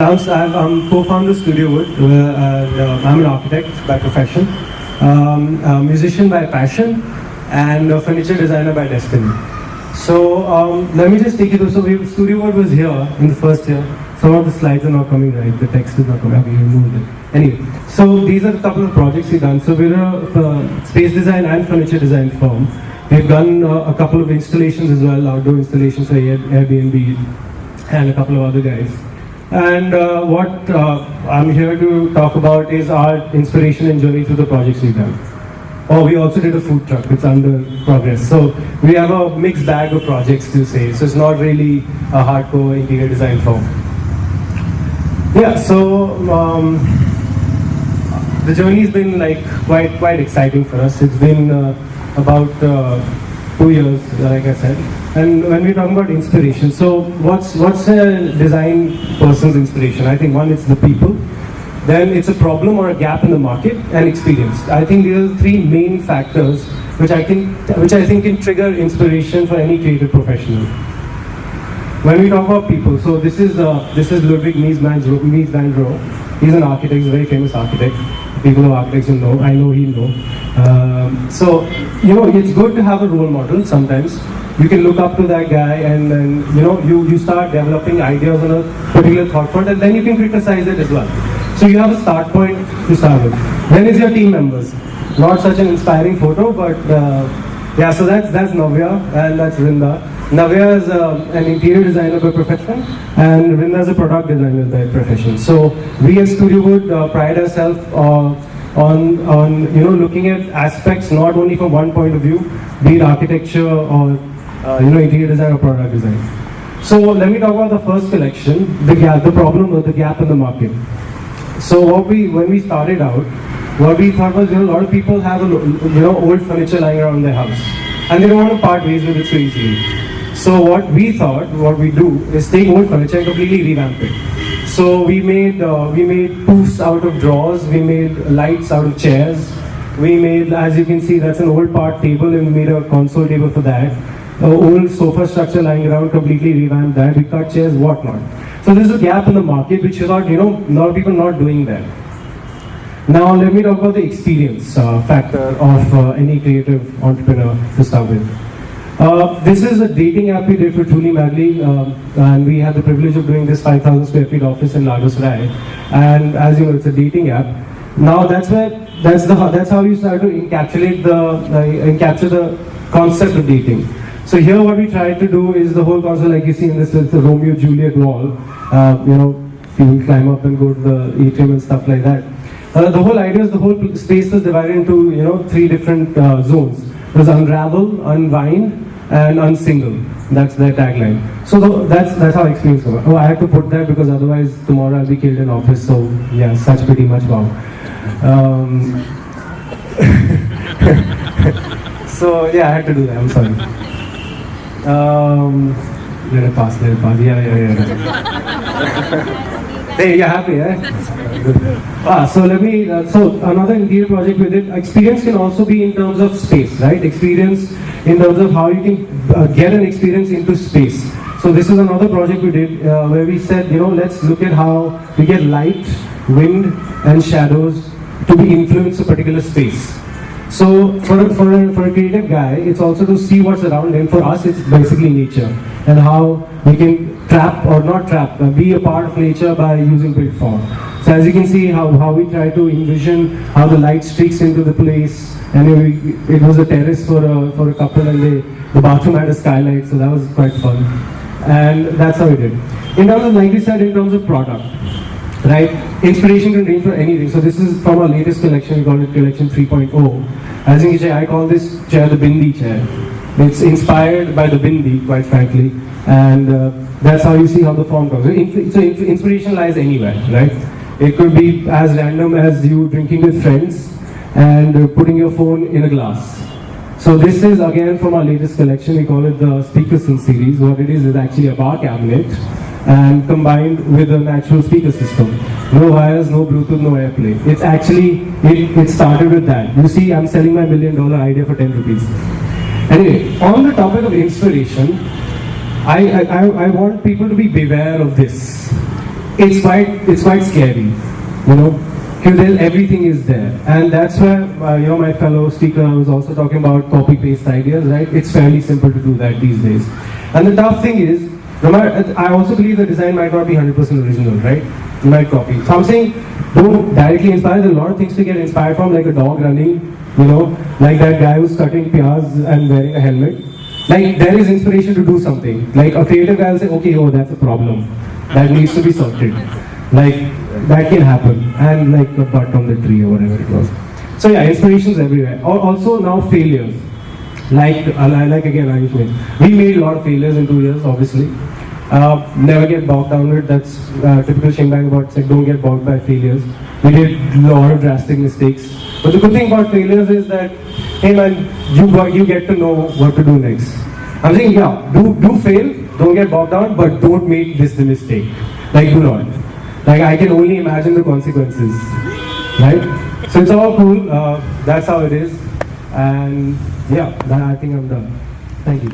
I'm co-founder of Studio Wood, and I'm an architect by profession, a musician by passion, and a furniture designer by destiny. So let me just take you through. So Studio Wood was here in the first year. Some of the slides are not coming right. The text is not coming. We removed it. Anyway, so these are a couple of projects we've done. So we're a space design and furniture design firm. We've done a couple of installations as well, outdoor installations for Airbnb and a couple of other guys. And what I'm here to talk about is our inspiration and journey through the projects we've done. Oh, we also did a food truck, it's under progress. So we have a mixed bag of projects to say, so it's not really a hardcore interior design firm. Yeah, so the journey's been like quite exciting for us. It's been about 2 years, like I said. And when we're talking about inspiration, so what's a design person's inspiration? I think one, it's the people. Then it's a problem or a gap in the market, and experience. I think these are the three main factors which I think can trigger inspiration for any creative professional. When we talk about people, so this is Ludwig Mies van der Rohe. He's an architect, he's a very famous architect. People who are architects will know, I know he'll know. So, you know, it's good to have a role model sometimes. You can look up to that guy and then, you know, you start developing ideas on a particular thought front, and then you can criticize it as well. So you have a start point to start with. Then it's your team members. Not such an inspiring photo, but yeah, so that's Navya and that's Vrinda. Navya is an interior designer by profession, and Vrinda is a product designer by profession. So we at Studio Wood pride ourselves on looking at aspects not only from one point of view, be it architecture or interior design or product design. So let me talk about the first collection, the problem or the gap in the market. So when we started out, what we thought was, a lot of people have old furniture lying around their house, and they don't want to part ways with it so easily. So what we do is take old furniture and completely revamp it. So we made poofs out of drawers, we made lights out of chairs, we made, as you can see, that's an old part table, and we made a console table for that. Old sofa structure lying around, completely revamped that. We cut chairs, whatnot. So there's a gap in the market which is not, a lot of people not doing that. Now let me talk about the experience factor of any creative entrepreneur to start with. This is a dating app we did for Truly Madly, and we had the privilege of doing this 5,000 square feet office in Lagos Rai. And as you know, it's a dating app. Now that's how you start to encapsulate capture the concept of dating. So here what we tried to do is the whole concept, like you see in this, it's a Romeo Juliet wall. You climb up and go to the atrium and stuff like that. The whole idea is the whole space was divided into 3 different zones. There's unravel, unwind, and unsingle. That's their tagline. So that's how experience goes. Oh, I had to put that because otherwise tomorrow I'll be killed in office. So yeah, such pretty much wow. So yeah, I had to do that. I'm sorry. Let it pass. Yeah. Hey, you're happy, eh? So so another interior project we did. Experience can also be in terms of space, right? Experience in terms of how you can get an experience into space. So this is another project we did where we said, let's look at how we get light, wind, and shadows to be influence a particular space. So for a creative guy, it's also to see what's around him. For us, it's basically nature and how we can trap or not trap, be a part of nature by using built form. So as you can see how we try to envision how the light streaks into the place, and it was a terrace for a couple, and the bathroom had a skylight, so that was quite fun. And that's how we did. In terms of, like we said, in terms of product, right? Inspiration can range for anything. So this is from our latest collection, we call it collection 3.0. As you can say, I call this chair the Bindi chair. It's inspired by the Bindi, quite frankly, and that's how you see how the form comes. So inspiration lies anywhere, right? It could be as random as you drinking with friends and putting your phone in a glass. So this is again from our latest collection. We call it the Speaker Sync series. What it is actually a bar cabinet and combined with a natural speaker system. No wires, no Bluetooth, no AirPlay. It's actually, it started with that. You see, I'm selling my $1 million idea for 10 rupees. Anyway, on the topic of inspiration, I want people to be beware of this. it's quite scary, you know, because then everything is there, and that's where you know, my fellow speaker was also talking about copy paste ideas, right? It's fairly simple to do that these days, and the tough thing is, no matter, I also believe the design might not be 100% original, right? You might copy. So I'm saying, don't directly inspire. There are a lot of things to get inspired from, like a dog running, you know, like that guy who's cutting piyaz and wearing a helmet. Like, there is inspiration to do something. Like, a creative guy will say, okay, oh, that's a problem that needs to be sorted. Like, that can happen. And like a bud on the tree or whatever it was. So yeah, inspirations everywhere. Also now failures. Like again, Ayush made. We made a lot of failures in 2 years, obviously. Never get bogged down with it. That's typical Shinbang about, like, don't get bogged by failures. We did a lot of drastic mistakes. But the good thing about failures is that, hey man, you get to know what to do next. I'm saying, yeah, do fail, don't get bogged down, but don't make this the mistake. Like, do not. Like, I can only imagine the consequences, right? So it's all cool. That's how it is. And yeah, I think I'm done. Thank you.